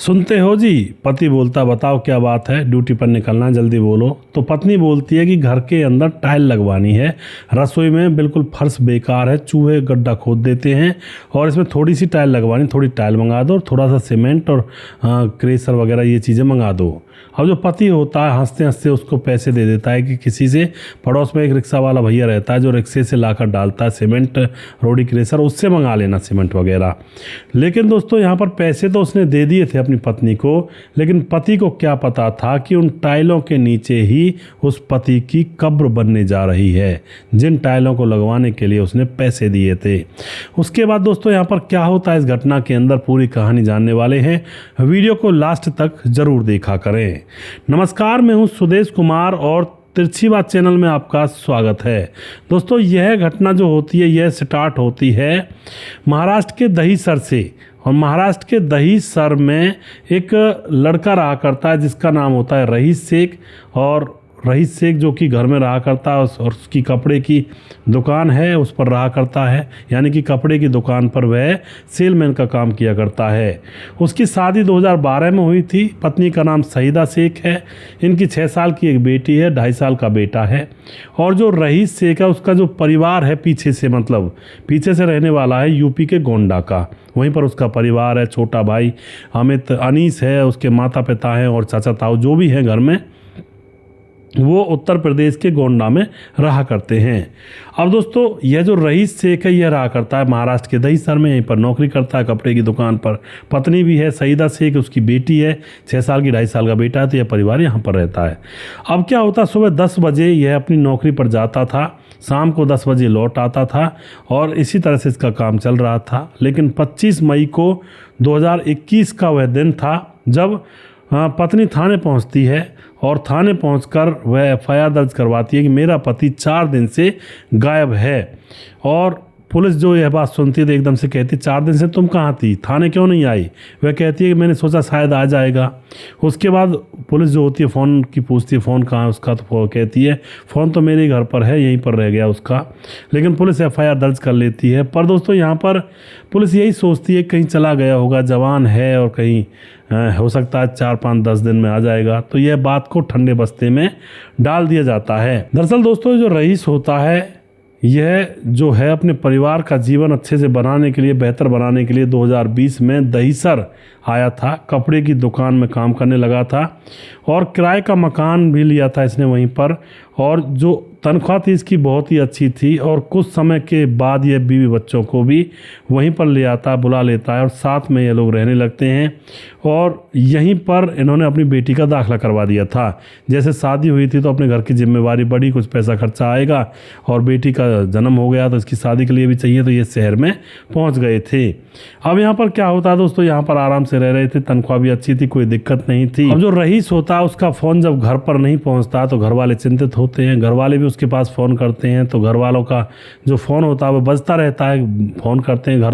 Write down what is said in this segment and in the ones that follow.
सुनते हो जी। पति बोलता बताओ क्या बात है, ड्यूटी पर निकलना है, जल्दी बोलो। तो पत्नी बोलती है कि घर के अंदर टाइल लगवानी है, रसोई में बिल्कुल फर्श बेकार है, चूहे गड्ढा खोद देते हैं और इसमें थोड़ी सी टाइल लगवानी, थोड़ी टाइल मंगा दो और थोड़ा सा सीमेंट और क्रेशर वगैरह ये चीज़ें मंगा दो। अब जो पति होता है हंसते हंसते उसको पैसे दे देता है कि किसी से, पड़ोस में एक रिक्शा वाला भैया रहता है जो रिक्शे से लाकर डालता है सीमेंट, रोडी क्रेशर, उससे मंगा लेना सीमेंट वगैरह। लेकिन दोस्तों यहाँ पर पैसे तो उसने दे दिए थे अपनी पत्नी को, लेकिन पति को क्या पता था कि उन टाइलों के नीचे ही उस पति की कब्र बनने जा रही है, जिन टाइलों को लगवाने के लिए उसने पैसे दिए थे। उसके बाद दोस्तों यहाँ पर क्या होता है इस घटना के अंदर, पूरी कहानी जानने वाले हैं, वीडियो को लास्ट तक जरूर देखा करें। नमस्कार, मैं हूं सुदेश कुमार और तिरछी बात चैनल में आपका स्वागत है। दोस्तों यह घटना जो होती है यह स्टार्ट होती है महाराष्ट्र के दहीसर से, और महाराष्ट्र के दहीसर में एक लड़का रहा करता है जिसका नाम होता है रईस शेख। और रईस शेख जो कि घर में रहा करता है और उसकी कपड़े की दुकान है, उस पर रहा करता है, यानी कि कपड़े की दुकान पर वह सेलमैन का काम किया करता है। उसकी शादी 2012 में हुई थी। पत्नी का नाम सईदा शेख है। इनकी 6 साल की एक बेटी है, 2.5 साल का बेटा है। और जो रईस शेख है उसका जो परिवार है पीछे से, मतलब पीछे से रहने वाला है यूपी के गोंडा का, वहीं पर उसका परिवार है। छोटा भाई अमित अनीस है, उसके माता पिता हैं और चाचा ताऊ जो भी हैं घर में, वो उत्तर प्रदेश के गोंडा में रहा करते हैं। अब दोस्तों यह जो रईस शेख है यह रहा करता है महाराष्ट्र के दहीसर में, यहीं पर नौकरी करता है कपड़े की दुकान पर। पत्नी भी है सईदा शेख, उसकी बेटी है 6 साल की, 2.5 साल का बेटा है। तो यह परिवार यहाँ पर रहता है। अब क्या होता, सुबह 10 बजे यह अपनी नौकरी पर जाता था, शाम को 10 बजे लौट आता था और इसी तरह से इसका काम चल रहा था। लेकिन 25 मई को 2021 का वह दिन था जब पत्नी थाने पहुंचती है और थाने पहुंचकर वह FIR दर्ज करवाती है कि मेरा पति 4 दिन से गायब है। और पुलिस जो यह बात सुनती है तो एकदम से कहती, 4 दिन से तुम कहाँ थी, थाने क्यों नहीं आई? वह कहती है कि मैंने सोचा शायद आ जाएगा। उसके बाद पुलिस जो होती है फ़ोन की पूछती है, फ़ोन कहाँ है उसका, तो कहती है फ़ोन तो मेरे घर पर है, यहीं पर रह गया उसका। लेकिन पुलिस FIR दर्ज कर लेती है। पर दोस्तों यहाँ पर पुलिस यही सोचती है कहीं चला गया होगा, जवान है और कहीं हो सकता है 4, 5, 10 दिन में आ जाएगा। तो यह बात को ठंडे बस्ते में डाल दिया जाता है। दरअसल दोस्तों जो रईस होता है यह जो है अपने परिवार का जीवन अच्छे से बनाने के लिए, बेहतर बनाने के लिए 2020 में दहीसर आया था, कपड़े की दुकान में काम करने लगा था और किराए का मकान भी लिया था इसने वहीं पर। और जो तनख्वाह थी इसकी बहुत ही अच्छी थी और कुछ समय के बाद ये बीवी बच्चों को भी वहीं पर ले आता, बुला लेता है और साथ में ये लोग रहने लगते हैं। और यहीं पर इन्होंने अपनी बेटी का दाखिला करवा दिया था। जैसे शादी हुई थी तो अपने घर की जिम्मेवारी बढ़ी, कुछ पैसा खर्चा आएगा और बेटी का जन्म हो गया तो इसकी शादी के लिए भी चाहिए, तो ये शहर में पहुंच गए थे। अब यहाँ पर क्या होता है दोस्तों, यहाँ पर आराम से रह रहे थे, तनख्वाह भी अच्छी थी, कोई दिक्कत नहीं थी। अब जो रईस होता है उसका फ़ोन जब घर पर नहीं पहुँचता तो घर वाले चिंतित होते हैं, घर वाले भी उसके पास फ़ोन करते हैं। तो घर वालों का जो फ़ोन होता है वो बजता रहता है, फ़ोन करते हैं,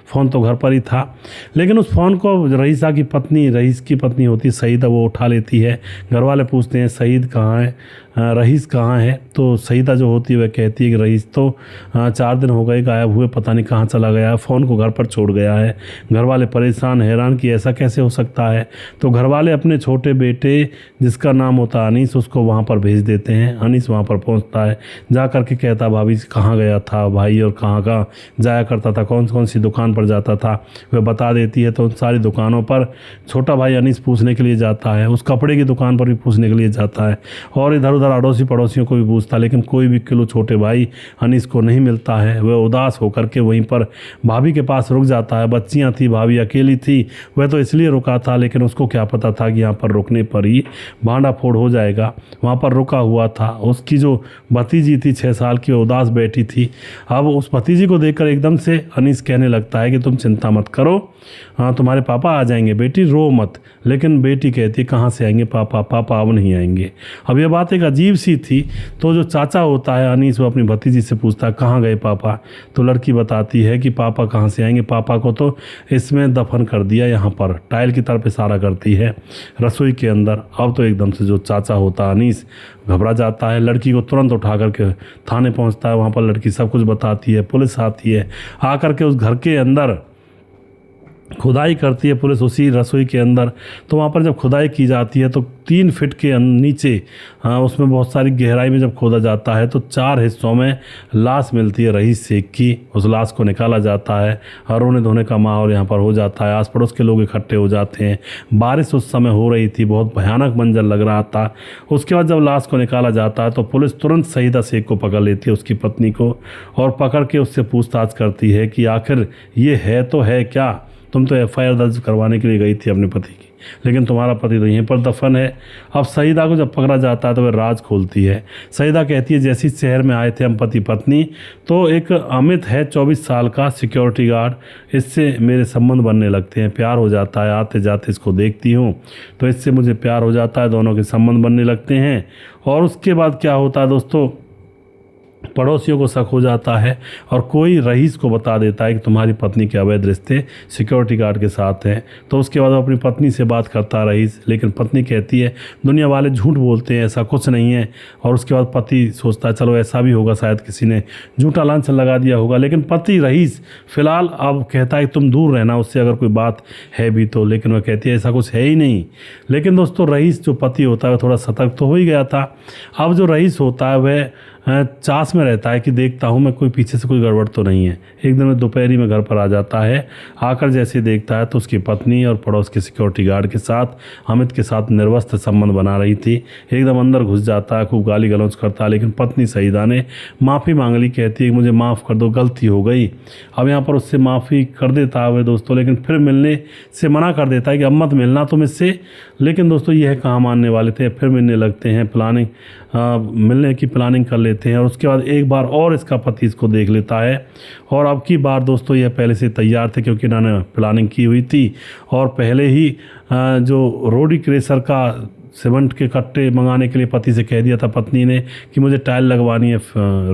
फ़ोन तो घर पर ही था। लेकिन उस फ़ोन को रईसा की पत्नी, रईस की पत्नी होती है सईदा, वो उठा लेती है। घर वाले पूछते हैं सईद कहाँ है, रईस कहाँ है? तो सईदा जो होती है वह कहती है कि रईस तो 4 दिन हो गए गायब हुए, पता नहीं कहाँ चला गया है, फ़ोन को घर पर छोड़ गया है। घर वाले परेशान हैरान कि ऐसा कैसे हो सकता है। तो घर वाले अपने छोटे बेटे जिसका नाम होता है अनीस, उसको वहाँ पर भेज देते हैं। अनीस वहाँ पर पहुँचता है, जा कर के कहता भाभी कहाँ गया था भाई और कहाँ कहाँ जाया करता था, कौन कौन सी दुकान पर जाता था, वह बता देती है। तो उन सारी दुकानों पर छोटा भाई अनीस पूछने के लिए जाता है, उस कपड़े की दुकान पर भी पूछने के लिए जाता है और इधर अड़ोसी पड़ोसियों को भी पूछता, लेकिन कोई भी किलो छोटे भाई अनीस को नहीं मिलता है। वह उदास होकर के वहीं पर भाभी के पास रुक जाता है। बच्चियां थी, भाभी अकेली थी, वह तो इसलिए रुका था, लेकिन उसको क्या पता था कि यहाँ पर रुकने पर ही भांडा फोड़ हो जाएगा। वहाँ पर रुका हुआ था। उसकी जो भतीजी थी 6 साल की, उदास बैठी थी। अब उस भतीजी को देखकर एकदम से अनीस कहने लगता है कि तुम चिंता मत करो, हाँ तुम्हारे पापा आ जाएंगे, बेटी रो मत। लेकिन बेटी कहती है कहाँ से आएंगे पापा, पापा अब नहीं आएंगे। अब यह बात एक अजीब सी थी। तो जो चाचा होता है अनीस, वो अपनी भतीजी से पूछता है कहाँ गए पापा? तो लड़की बताती है कि पापा कहाँ से आएंगे, पापा को तो इसमें दफन कर दिया, यहाँ पर टाइल की तरफ इशारा करती है रसोई के अंदर। अब तो एकदम से जो चाचा होता है अनीस घबरा जाता है, लड़की को तुरंत उठा करके थाने पहुँचता है। वहाँ पर लड़की सब कुछ बताती है, पुलिस आती है, आकर के उस घर के अंदर खुदाई करती है पुलिस उसी रसोई के अंदर। तो वहाँ पर जब खुदाई की जाती है तो 3 फीट के नीचे उसमें बहुत सारी गहराई में जब खोदा जाता है तो 4 हिस्सों में लाश मिलती है रईस शेख की। उस लाश को निकाला जाता है और रोने धोने का माहौल यहाँ पर हो जाता है। आस पड़ोस के लोग इकट्ठे हो जाते हैं। बारिश उस समय हो रही थी, बहुत भयानक मंजर लग रहा था। उसके बाद जब लाश को निकाला जाता है तो पुलिस तुरंत शहीदा शेख को पकड़ लेती है, उसकी पत्नी को, और पकड़ के उससे पूछताछ करती है कि आखिर ये है तो है क्या? तुम तो एफआईआर दर्ज करवाने के लिए गई थी अपने पति की, लेकिन तुम्हारा पति तो यहीं पर दफन है। अब शहीदा को जब पकड़ा जाता है तो वह राज खोलती है। शहीदा कहती है जैसे शहर में आए थे हम पति पत्नी तो एक अमित है 24 साल का सिक्योरिटी गार्ड, इससे मेरे संबंध बनने लगते हैं, प्यार हो जाता है। आते जाते इसको देखती हूँ तो इससे मुझे प्यार हो जाता है, दोनों के संबंध बनने लगते हैं। और उसके बाद क्या होता है दोस्तों, पड़ोसियों को शक हो जाता है और कोई रईस को बता देता है कि तुम्हारी पत्नी के अवैध रिश्ते सिक्योरिटी गार्ड के साथ हैं। तो उसके बाद वो अपनी पत्नी से बात करता है रईस, लेकिन पत्नी कहती है दुनिया वाले झूठ बोलते हैं, ऐसा कुछ नहीं है। और उसके बाद पति सोचता है चलो ऐसा भी होगा, शायद किसी ने झूठा लांछन लगा दिया होगा। लेकिन पति रईस फिलहाल अब कहता है कि तुम दूर रहना उससे, अगर कोई बात है भी तो। लेकिन वह कहती है ऐसा कुछ है ही नहीं। लेकिन दोस्तों रईस जो पति होता है वह थोड़ा सतर्क तो हो ही गया था। अब जो रईस होता है वह चास में रहता है कि देखता हूँ मैं कोई पीछे से कोई गड़बड़ तो नहीं है। एक दिन में दोपहरी में घर पर आ जाता है। आकर जैसे देखता है तो उसकी पत्नी और पड़ोस के सिक्योरिटी गार्ड के साथ अमित के साथ निर्वस्त्र संबंध बना रही थी। एकदम अंदर घुस जाता है, खूब गाली गलौज करता है। लेकिन पत्नी शहीदा ने माफ़ी मांग ली, कहती है कि मुझे माफ़ कर दो, गलती हो गई। अब यहाँ पर उससे माफ़ी कर देता है वह दोस्तों, लेकिन फिर मिलने से मना कर देता है कि अब मत मिलना तुम इससे। लेकिन दोस्तों यह कहाँ मानने वाले थे, फिर मिलने लगते हैं, मिलने की प्लानिंग कर लेते हैं। और उसके बाद एक बार और इसका पति इसको देख लेता है। और अब की बार दोस्तों यह पहले से तैयार थे क्योंकि इन्होंने प्लानिंग की हुई थी और पहले ही जो रोडी क्रेशर का सीमेंट के कट्टे मंगाने के लिए पति से कह दिया था पत्नी ने कि मुझे टाइल लगवानी है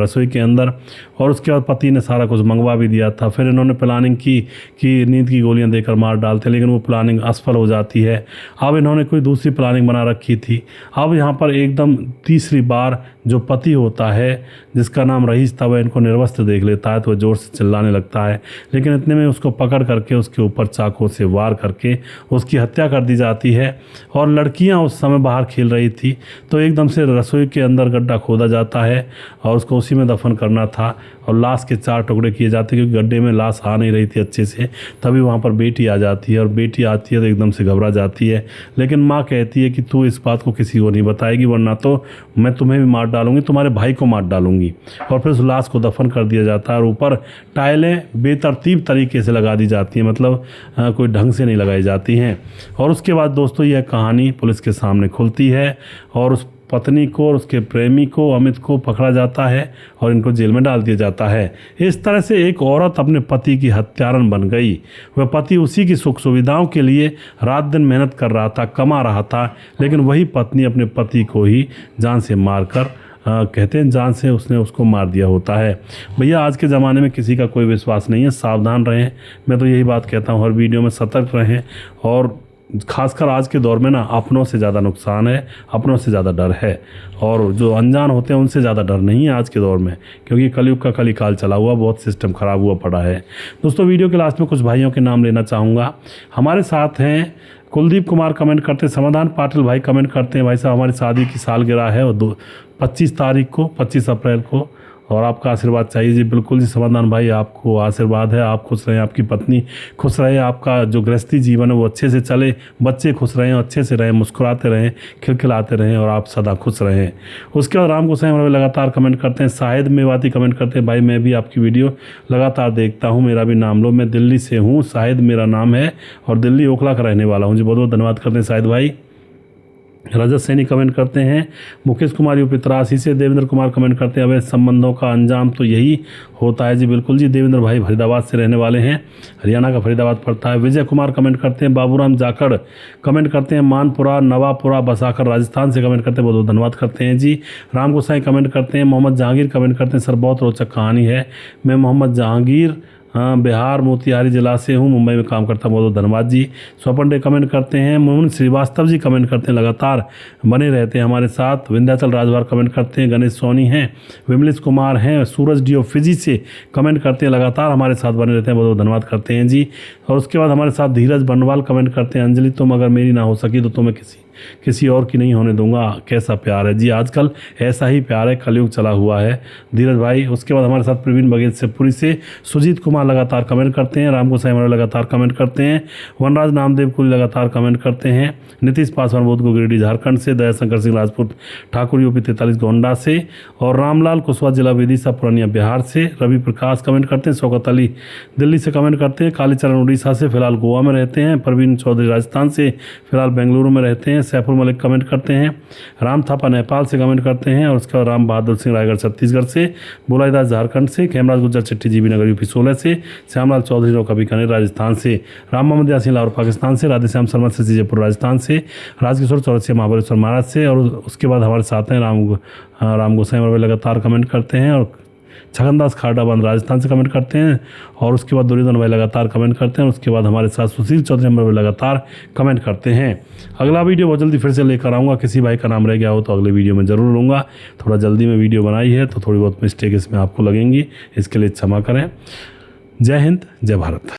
रसोई के अंदर। और उसके बाद पति ने सारा कुछ मंगवा भी दिया था। फिर इन्होंने प्लानिंग की कि नींद की गोलियां देकर मार डालते, लेकिन वो प्लानिंग असफल हो जाती है। अब इन्होंने कोई दूसरी प्लानिंग बना रखी थी। अब यहाँ पर एकदम तीसरी बार जो पति होता है जिसका नाम रईस था वह इनको निर्वस्त्र देख लेता है तो वह ज़ोर से चिल्लाने लगता है। लेकिन इतने में उसको पकड़ करके उसके ऊपर चाकू से वार करके उसकी हत्या कर दी जाती है। और लड़कियां उस समय बाहर खेल रही थी तो एकदम से रसोई के अंदर गड्ढा खोदा जाता है और उसको उसी में दफन करना था। और लाश के 4 टुकड़े किए जाते क्योंकि गड्ढे में लाश आ नहीं रही थी अच्छे से। तभी वहाँ पर बेटी आ जाती है और बेटी आती है तो एकदम से घबरा जाती है। लेकिन माँ कहती है कि तू इस बात को किसी को नहीं बताएगी वरना तो मैं तुम्हें भी मार डालूंगी, तुम्हारे भाई को मार डालूंगी। और फिर उस लाश को दफन कर दिया जाता है और ऊपर टाइलें बेतरतीब तरीके से लगा दी जाती हैं, मतलब कोई ढंग से नहीं लगाई जाती हैं। और उसके बाद दोस्तों यह कहानी पुलिस के सामने खुलती है और उस पत्नी को और उसके प्रेमी को अमित को पकड़ा जाता है और इनको जेल में डाल दिया जाता है। इस तरह से एक औरत अपने पति की हत्यारन बन गई। वह पति उसी की सुख सुविधाओं के लिए रात दिन मेहनत कर रहा था, कमा रहा था, लेकिन वही पत्नी अपने पति को ही जान से मारकर कहते हैं जान से उसने उसको मार दिया होता है। भैया आज के ज़माने में किसी का कोई विश्वास नहीं है, सावधान रहें। मैं तो यही बात कहता हूँ, हर वीडियो में सतर्क रहें। और खासकर आज के दौर में ना अपनों से ज़्यादा नुकसान है, अपनों से ज़्यादा डर है। और जो अनजान होते हैं उनसे ज़्यादा डर नहीं है आज के दौर में, क्योंकि कलयुग का कलिकाल चला हुआ, बहुत सिस्टम ख़राब हुआ पड़ा है। दोस्तों वीडियो के लास्ट में कुछ भाइयों के नाम लेना चाहूँगा। हमारे साथ हैं कुलदीप कुमार कमेंट करते हैं, समाधान पाटिल भाई कमेंट करते हैं, भाई साहब हमारी शादी की सालगिरह है और 25 तारीख को 25 अप्रैल को और आपका आशीर्वाद चाहिए। जी बिल्कुल जी समाधान भाई, आपको आशीर्वाद है, आप खुश रहें, आपकी पत्नी खुश रहे, आपका जो गृहस्थी जीवन है वो अच्छे से चले, बच्चे खुश रहें, अच्छे से रहें, मुस्कुराते रहें, खिलखिलाते रहें और आप सदा खुश रहें। उसके बाद राम गोसाई हमारे लगातार कमेंट करते हैं, शाहिद मेवाती कमेंट करते हैं, भाई मैं भी आपकी वीडियो लगातार देखता हूँ, मेरा भी नाम लो, मैं दिल्ली से हूँ, शाहिद मेरा नाम है और दिल्ली ओखला का रहने वाला हूँ। जी बहुत बहुत धन्यवाद करते हैं शाहिद भाई। रजत सैनी कमेंट करते हैं, मुकेश कुमार यूपी 83 से, देवेंद्र कुमार कमेंट करते हैं, अवैध संबंधों का अंजाम तो यही होता है। जी बिल्कुल जी, देवेंद्र भाई फरीदाबाद से रहने वाले हैं, हरियाणा का फरीदाबाद पड़ता है। विजय कुमार कमेंट करते हैं, बाबूराम जाखड़ कमेंट करते हैं, मानपुरा नवापुरा बसाकर राजस्थान से कमेंट करते हैं, बहुत बहुत धन्यवाद करते हैं जी। राम गोसाई कमेंट करते हैं, मोहम्मद जहांगीर कमेंट करते हैं, सर बहुत रोचक कहानी है, मैं मोहम्मद जहांगीर बिहार मोतिहारी जिला से हूँ, मुंबई में काम करता हूँ, बहुत बहुत धन्यवाद जी। स्वपन डे कमेंट करते हैं। मोहन श्रीवास्तव जी कमेंट करते हैं, लगातार बने रहते हैं हमारे साथ। विंध्याचल राजभर कमेंट करते हैं। गणेश सोनी हैं, विमलेश कुमार हैं, सूरज डी ऑफ फिजी से कमेंट करते हैं, लगातार हमारे साथ बने रहते हैं, बहुत बहुत धन्यवाद करते हैं जी। और उसके बाद हमारे साथ धीरज बनवाल कमेंट करते हैं, अंजलि तुम अगर मेरी ना हो सकी तो तुम्हें किसी और की नहीं होने दूंगा, कैसा प्यार है जी। आजकल ऐसा ही प्यार है, कलयुग चला हुआ है धीरज भाई। उसके बाद हमारे साथ प्रवीण बघेल से पुरी से सुजीत कुमार लगातार कमेंट करते हैं। राम गोसाई हमारे लगातार कमेंट करते हैं। वनराज नामदेव कुल लगातार कमेंट करते हैं। नीतीश पासवान बोध को गिरिडीह झारखंड से। दयाशंकर सिंह राजपूत ठाकुर यूपी 43 गोंडा से। और रामलाल कुशवाहा जिला विदिशा पूर्णिया बिहार से। रवि प्रकाश कमेंट करते हैं। शौकत अली दिल्ली से कमेंट करते हैं। कालीचरण उड़ीसा से, फिलहाल गोवा में रहते हैं। परवीन चौधरी राजस्थान से, फिलहाल बेंगलुरु में रहते हैं। सैफुल मलिक कमेंट करते हैं। राम थापा नेपाल से कमेंट करते हैं। और उसके बाद राम बहादुर सिंह रायगढ़ छत्तीसगढ़ से। बोलाईदास झारखंड से। खेमराज गुज्जर चिट्ठी जीबी नगर यूपी 16 से। श्यामलाल चौधरी नौका बीकानेर राजस्थान से। राम मोहम्मद यासीन लाहौर पाकिस्तान से। राधेश्याम शर्मा से जयपुर राजस्थान से। राजकिशोर चौरसिया महाबलेश्वर महाराज से। और उसके बाद हमारे साथ हैं राम गोसाई हमारे लगातार कमेंट करते हैं। और छगनदास खाटाबंद राजस्थान से कमेंट करते हैं। और उसके बाद दुर्योधन भाई लगातार कमेंट करते हैं। उसके बाद हमारे साथ सुशील चौधरी हमारे लगातार कमेंट करते हैं। अगला वीडियो बहुत जल्दी फिर से लेकर आऊँगा। किसी भाई का नाम रह गया हो तो अगले वीडियो में ज़रूर लूँगा। थोड़ा जल्दी में वीडियो बनाई है तो थोड़ी बहुत मिस्टेक इसमें आपको लगेंगी, इसके लिए क्षमा करें। जय हिंद, जय भारत।